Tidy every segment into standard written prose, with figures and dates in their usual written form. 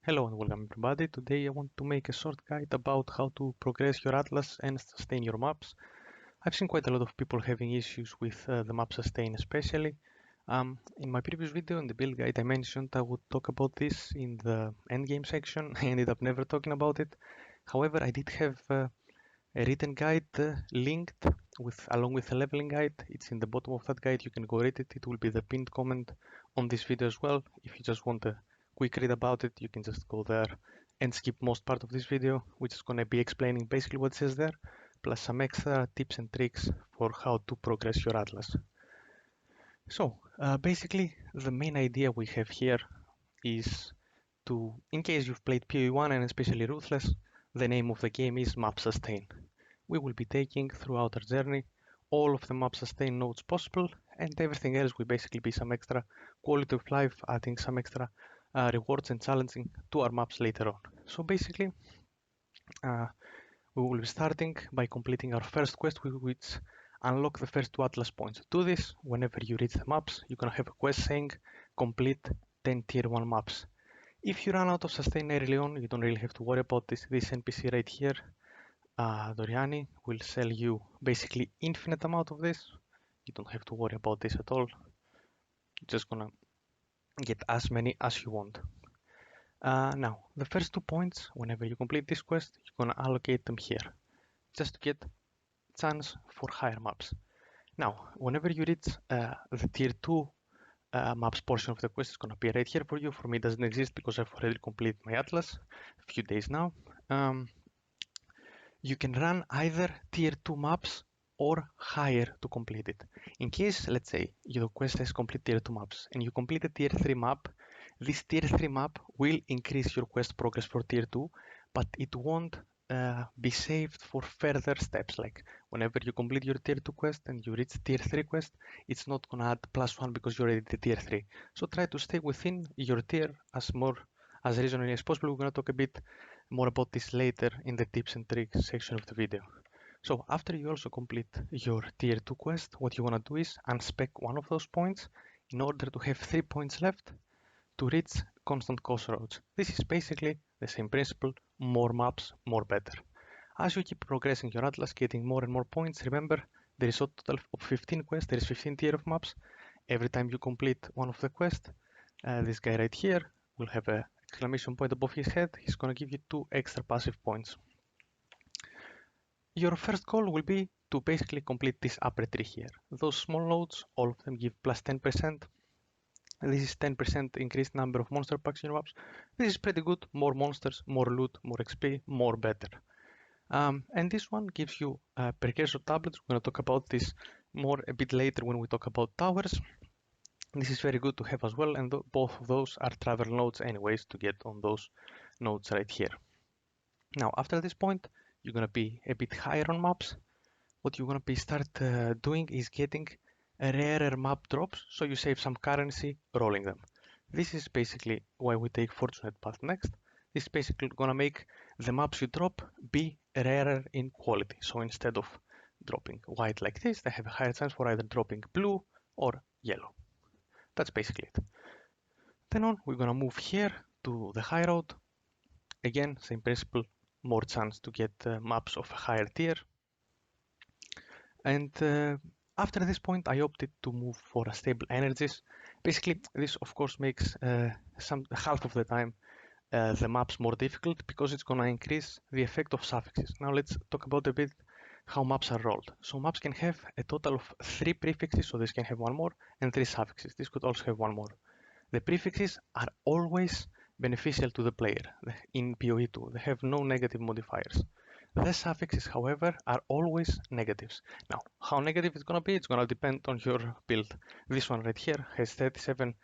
Hello and welcome everybody. Today I want to make a short guide about how to progress your atlas and sustain your maps. I've seen quite a lot of people having issues with the map sustain especially. In my previous video in the build guide I mentioned I would talk about this in the endgame section. I ended up never talking about it. However, I did have a written guide linked along with a leveling guide. It's in the bottom of that guide. You can go read it. It will be the pinned comment on this video as well. If you just want a quick read about it, you can just go there and skip most part of this video, which is going to be explaining basically what it says there, plus some extra tips and tricks for how to progress your atlas. So basically the main idea we have here is to, in case you've played PoE1 and especially Ruthless, the name of the game is Map Sustain. We will be taking throughout our journey all of the map sustain nodes possible, and everything else will basically be some extra quality of life, adding some extra rewards and challenging to our maps later on. So basically, we will be starting by completing our first quest, which unlock the first 2 atlas points. To do this, whenever you reach the maps, you're gonna have a quest saying complete 10 tier 1 maps. If you run out of sustain early on, you don't really have to worry about this. This NPC right here, Doriani, will sell you basically infinite amount of this. You don't have to worry about this at all. You're just gonna get as many as you want. Now, the first 2 points, whenever you complete this quest, you're gonna allocate them here, just to get chance for higher maps. Now, whenever you reach the tier 2 maps portion of the quest, is gonna be right here for you. For me, it doesn't exist because I've already completed my atlas a few days now. You can run either tier 2 maps or higher to complete it. In case, let's say, your quest has complete tier 2 maps and you complete a tier 3 map, this tier 3 map will increase your quest progress for tier 2, but it won't be saved for further steps. Like whenever you complete your tier 2 quest and you reach tier 3 quest, it's not gonna add +1 because you already did tier 3. So try to stay within your tier as reasonably as possible. We're gonna talk a bit more about this later in the tips and tricks section of the video. So after you also complete your tier 2 quest, what you want to do is unspec one of those points in order to have 3 points left to reach constant crossroads. This is basically the same principle, more maps, more better. As you keep progressing your atlas, getting more and more points, remember there is a total of 15 quests, there is 15 tier of maps. Every time you complete one of the quests, this guy right here will have a exclamation point above his head. He's gonna give you 2 extra passive points. Your first goal will be to basically complete this upper tree here. Those small nodes, all of them give plus 10%. This is 10% increased number of monster packs in your maps. This is pretty good. More monsters, more loot, more XP, more better. And this one gives you precursor tablets. We're going to talk about this more a bit later when we talk about towers. This is very good to have as well, and both of those are travel nodes anyways to get on those nodes right here. Now, after this point, you're going to be a bit higher on maps. What you're going to be start doing is getting rarer map drops, so you save some currency rolling them. This is basically why we take Fortunate Path next. This is basically going to make the maps you drop be rarer in quality. So instead of dropping white like this, they have a higher chance for either dropping blue or yellow. That's basically it. Then on, we're going to move here to the high road. Again, same principle, more chance to get maps of a higher tier. And after this point, I opted to move for a stable energies. Basically, this of course makes half of the time the maps more difficult because it's gonna increase the effect of suffixes. Now let's talk about a bit how maps are rolled. So maps can have a total of 3 prefixes, so this can have 1 more, and 3 suffixes. This could also have 1 more. The prefixes are always beneficial to the player in PoE2. They have no negative modifiers. The suffixes, however, are always negatives. Now, how negative it's gonna be, it's gonna depend on your build. This one right here has 37%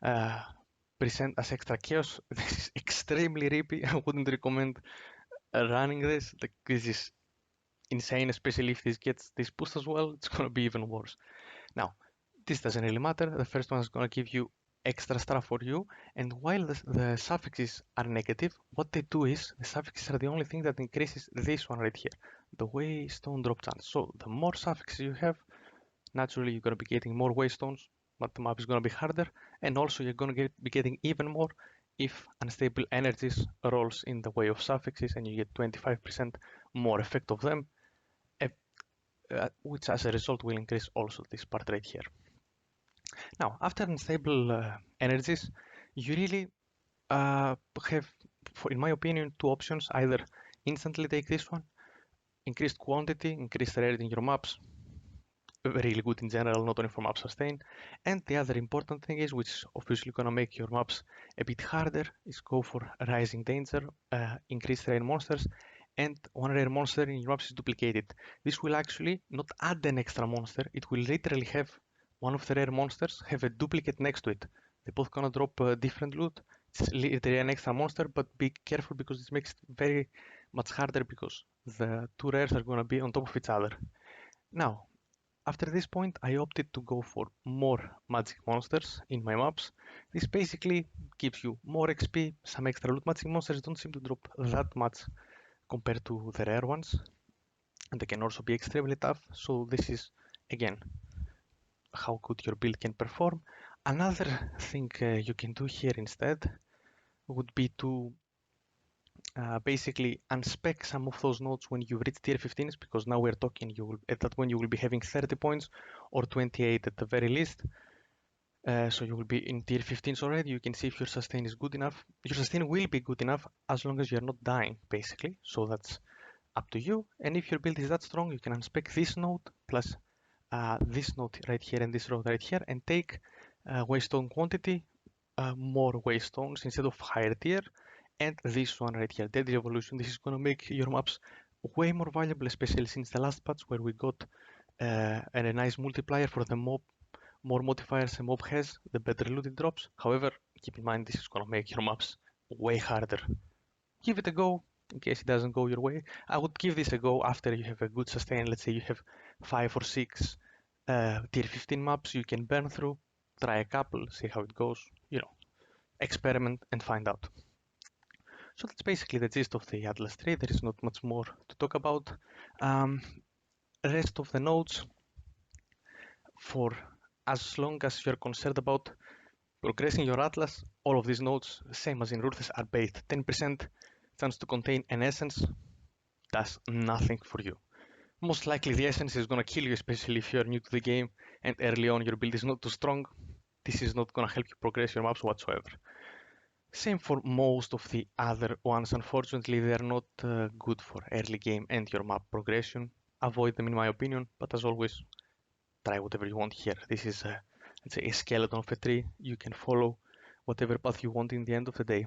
as extra chaos. This is extremely rippy. I wouldn't recommend running this. This is insane, especially if this gets this boost as well. It's gonna be even worse. Now, this doesn't really matter. The first one is gonna give you extra stuff for you, and while the suffixes are negative, what they do is the suffixes are the only thing that increases this one right here, the waystone drop chance. So the more suffixes you have, naturally you're going to be getting more waystones, but the map is going to be harder, and also you're going to be getting even more if unstable energies rolls in the way of suffixes and you get 25% more effect of them, which as a result will increase also this part right here. Now, after unstable energies, you really have, in my opinion, two options. Either instantly take this one, increased quantity, increased rarity in your maps, really good in general, not only for map sustain. And the other important thing is, which is obviously gonna make your maps a bit harder, is go for rising danger, increased rare monsters, and one rare monster in your maps is duplicated. This will actually not add an extra monster, it will literally have one of the rare monsters have a duplicate next to it. They're both gonna drop different loot. It's literally an extra monster, but be careful because this makes it very much harder because the two rares are gonna be on top of each other. Now, after this point, I opted to go for more magic monsters in my maps. This basically gives you more XP, some extra loot. Magic monsters don't seem to drop that much compared to the rare ones, and they can also be extremely tough. So this is, again, how good your build can perform. Another thing you can do here instead would be to basically unspec some of those nodes when you reach tier 15s, because now we're talking at that point you will be having 30 points or 28 at the very least. So you will be in tier 15s already. You can see if your sustain is good enough. Your sustain will be good enough as long as you're not dying, basically. So that's up to you. And if your build is that strong, you can unspec this node plus this node right here and this node right here and take waystone quantity, more waystones instead of higher tier, and this one right here, Deadly Evolution. This is going to make your maps way more valuable, especially since the last patch where we got a nice multiplier for the mob. More modifiers a mob has, the better loot it drops. However, keep in mind this is going to make your maps way harder. Give it a go in case it doesn't go your way. I would give this a go after you have a good sustain. Let's say you have 5 or 6 tier 15 maps you can burn through. Try a couple, see how it goes, experiment and find out. So that's basically the gist of the Atlas tree. There is not much more to talk about. Rest of the nodes, for as long as you're concerned about progressing your Atlas, all of these nodes, same as in Ruthless, are based. 10% chance to contain an essence does nothing for you. Most likely the essence is gonna kill you, especially if you're new to the game and early on your build is not too strong. This is not gonna help you progress your maps whatsoever. Same for most of the other ones. Unfortunately, they are not good for early game and your map progression. Avoid them in my opinion, but as always, try whatever you want here. This is, let's say, a skeleton of a tree. You can follow whatever path you want in the end of the day.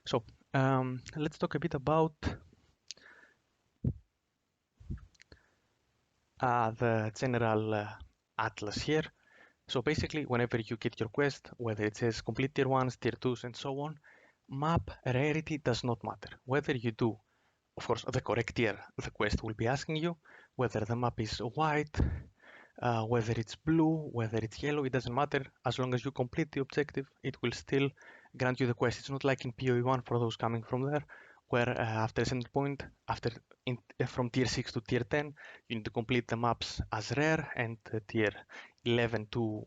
So, let's talk a bit about the general atlas here. So basically, whenever you get your quest, whether it says complete tier 1s, tier 2s, and so on, map rarity does not matter. Whether you do, of course, the correct tier, the quest will be asking you, whether the map is white, whether it's blue, whether it's yellow, it doesn't matter. As long as you complete the objective, it will still grant you the quest. It's not like in PoE 1 for those coming from there, where after a certain point, from tier 6 to tier 10, you need to complete the maps as rare, and tier 11 to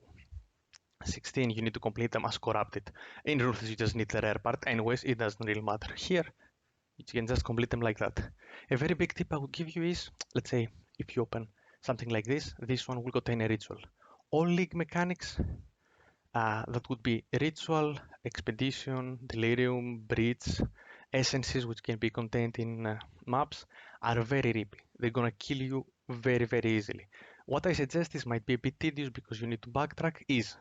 16, you need to complete them as corrupted. In Ruthless, you just need the rare part. Anyways, it doesn't really matter. Here, you can just complete them like that. A very big tip I would give you is, let's say, if you open something like this one will contain a ritual. All league mechanics, that would be ritual, expedition, delirium, breach, essences which can be contained in maps, are very rippy. They're gonna kill you very, very easily. What I suggest is might be a bit tedious because you need to backtrack is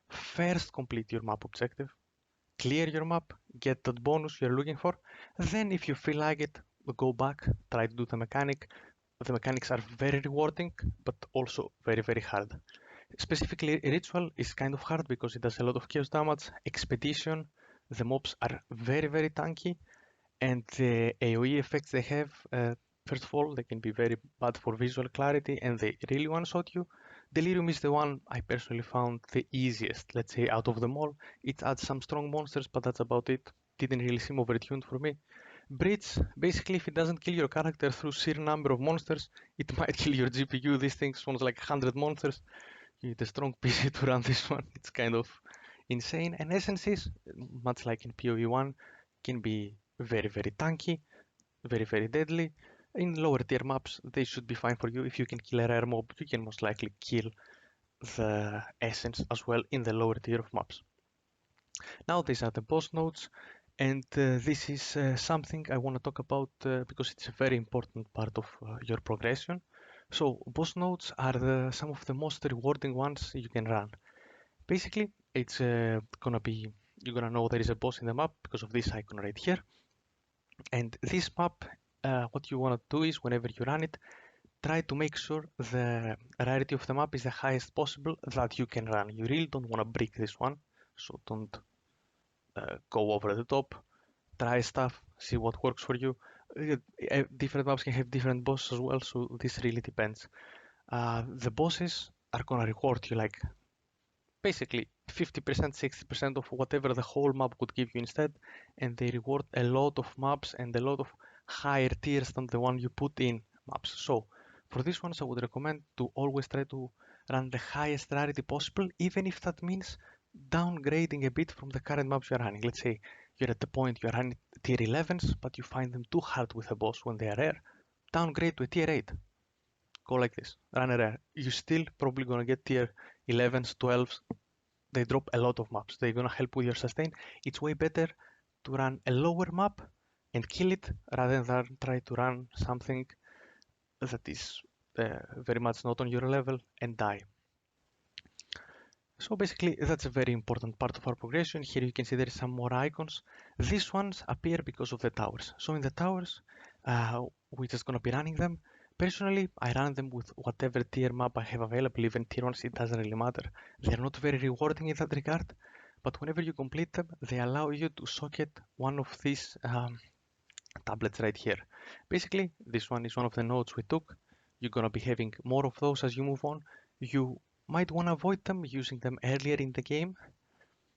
first complete your map objective, clear your map, get that bonus you're looking for, then if you feel like it, go back, try to do the mechanic. The mechanics are very rewarding, but also very, very hard. Specifically, Ritual is kind of hard because it does a lot of chaos damage. Expedition, the mobs are very, very tanky, and the AoE effects they have, first of all, they can be very bad for visual clarity, and they really one-shot you. Delirium is the one I personally found the easiest, let's say, out of them all. It adds some strong monsters, but that's about it. Didn't really seem overtuned for me. Breach, basically, if it doesn't kill your character through sheer number of monsters, it might kill your GPU. This thing spawns like 100 monsters. You need a strong PC to run this one. It's kind of insane, and essences, much like in PoE1, can be very, very tanky, very, very deadly. In lower tier maps, they should be fine for you. If you can kill a rare mob, you can most likely kill the essence as well in the lower tier of maps. Now these are the boss nodes, and this is something I want to talk about because it's a very important part of your progression. So boss nodes are some of the most rewarding ones you can run. Basically, it's gonna be, you're gonna know there is a boss in the map because of this icon right here. And this map, what you want to do is whenever you run it, try to make sure the rarity of the map is the highest possible that you can run. You really don't want to break this one, so don't go over the top. Try stuff, see what works for you. Different maps can have different bosses as well, so this really depends. The bosses are gonna reward you like basically 50%, 60% of whatever the whole map would give you instead, and they reward a lot of maps and a lot of higher tiers than the one you put in maps. So for these ones, I would recommend to always try to run the highest rarity possible, even if that means downgrading a bit from the current maps you're running. Let's say you're at the point you're running tier 11s, but you find them too hard with a boss when they are rare. Downgrade to a tier 8. Go like this, run a rare. You're still probably gonna get tier 11s, 12s. They drop a lot of maps. They're gonna help with your sustain. It's way better to run a lower map and kill it rather than try to run something that is very much not on your level and die. So basically, that's a very important part of our progression. Here you can see there is some more icons. These ones appear because of the towers. So in the towers, we're just gonna be running them. Personally, I run them with whatever tier map I have available, even tier 1s, it doesn't really matter. They're not very rewarding in that regard, but whenever you complete them, they allow you to socket one of these tablets right here. Basically, this one is one of the nodes we took. You're gonna be having more of those as you move on. You might want to avoid them using them earlier in the game.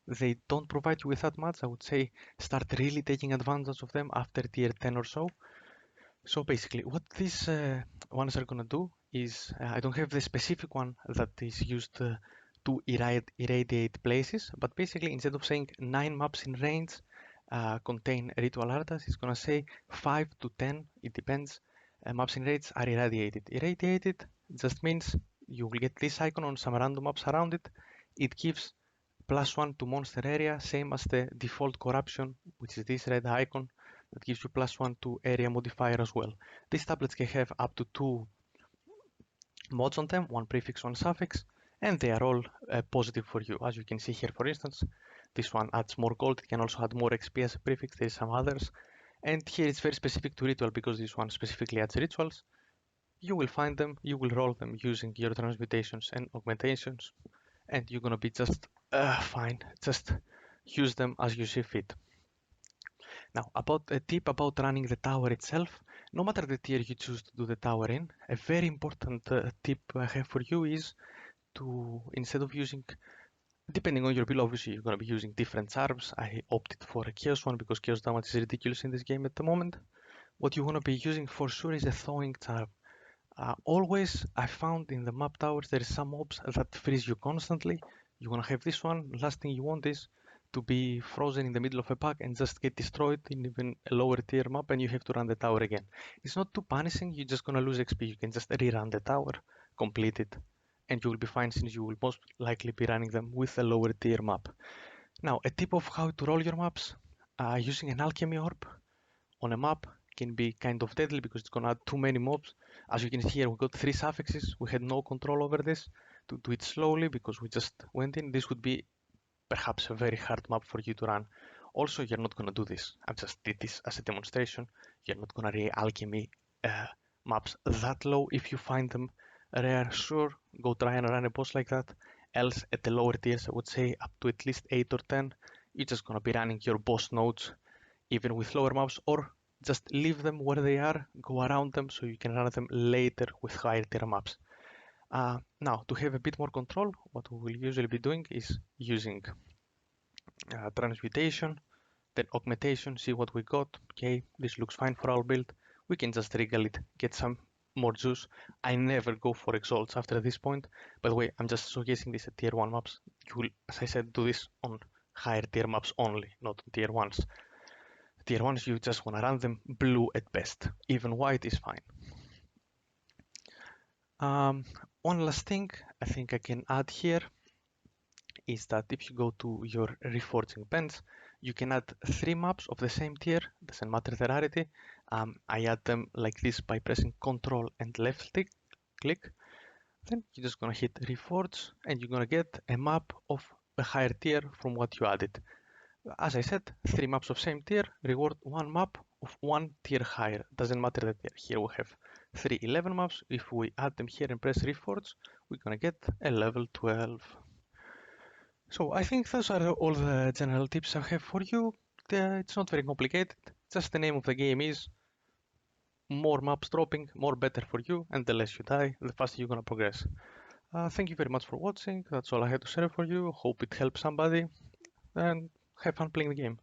They don't provide you with that much. I would say start really taking advantage of them after tier 10 or so. So basically, what these ones are gonna do is, I don't have the specific one that is used to irradiate places, but basically instead of saying 9 maps in range contain ritual artas, it's gonna say 5 to 10, it depends, maps in range are irradiated. Irradiated just means you will get this icon on some random maps around it. It gives +1 to monster area, same as the default corruption, which is this red icon that gives you +1 to area modifier as well. These tablets can have up to 2 mods on them, one prefix, one suffix, and they are all positive for you. As you can see here, for instance, this one adds more gold. It can also add more XP as a prefix. There is some others. And here it's very specific to ritual because this one specifically adds rituals. You will find them, you will roll them using your transmutations and augmentations, and you're gonna be just fine. Just use them as you see fit. Now, about a tip about running the tower itself, no matter the tier you choose to do the tower in, a very important tip I have for you is to, instead of using, depending on your build, obviously you're going to be using different charms. I opted for a chaos one because chaos damage is ridiculous in this game at the moment. What you want to be using for sure is a thawing charm. Always, I found in the map towers there is some mobs that freeze you constantly. You want to have this one. Last thing you want is to be frozen in the middle of a pack and just get destroyed in even a lower tier map and you have to run the tower again. It's not too punishing, you're just gonna lose XP. You can just rerun the tower, complete it, and you will be fine since you will most likely be running them with a lower tier map. Now, a tip of how to roll your maps. Using an alchemy orb on a map can be kind of deadly because it's gonna add too many mobs. As you can see here, we got 3 suffixes. We had no control over this. To do it slowly because we just went in, this would be perhaps a very hard map for you to run. Also, you're not gonna do this. I just did this as a demonstration. You're not gonna re-alchemy maps that low. If you find them rare, sure, go try and run a boss like that. Else, at the lower tiers, I would say up to at least 8 or 10, you're just gonna be running your boss nodes even with lower maps, or just leave them where they are, go around them so you can run them later with higher tier maps. Now, to have a bit more control, what we will usually be doing is using transmutation, then augmentation, see what we got. Okay, this looks fine for our build. We can just regal it, get some more juice. I never go for exalts after this point. By the way, I'm just showcasing this at tier 1 maps. You will, as I said, do this on higher tier maps only, not on tier 1s. Tier 1s, you just want to run them blue at best. Even white is fine. One last thing I think I can add here is that if you go to your reforging bench, you can add 3 maps of the same tier, doesn't matter the rarity. I add them like this by pressing Ctrl and left click. Then you're just gonna hit reforge and you're gonna get a map of a higher tier from what you added. As I said, 3 maps of same tier reward 1 map of 1 tier higher. Doesn't matter the tier. Here we have 3 11 maps. If we add them here and press reforge, we're gonna get a level 12. So I think those are all the general tips I have for you. It's not very complicated. Just the name of the game is more maps dropping, more better for you, and the less you die, the faster you're gonna progress. Thank you very much for watching. That's all I had to share for you. Hope it helps somebody, and have fun playing the game.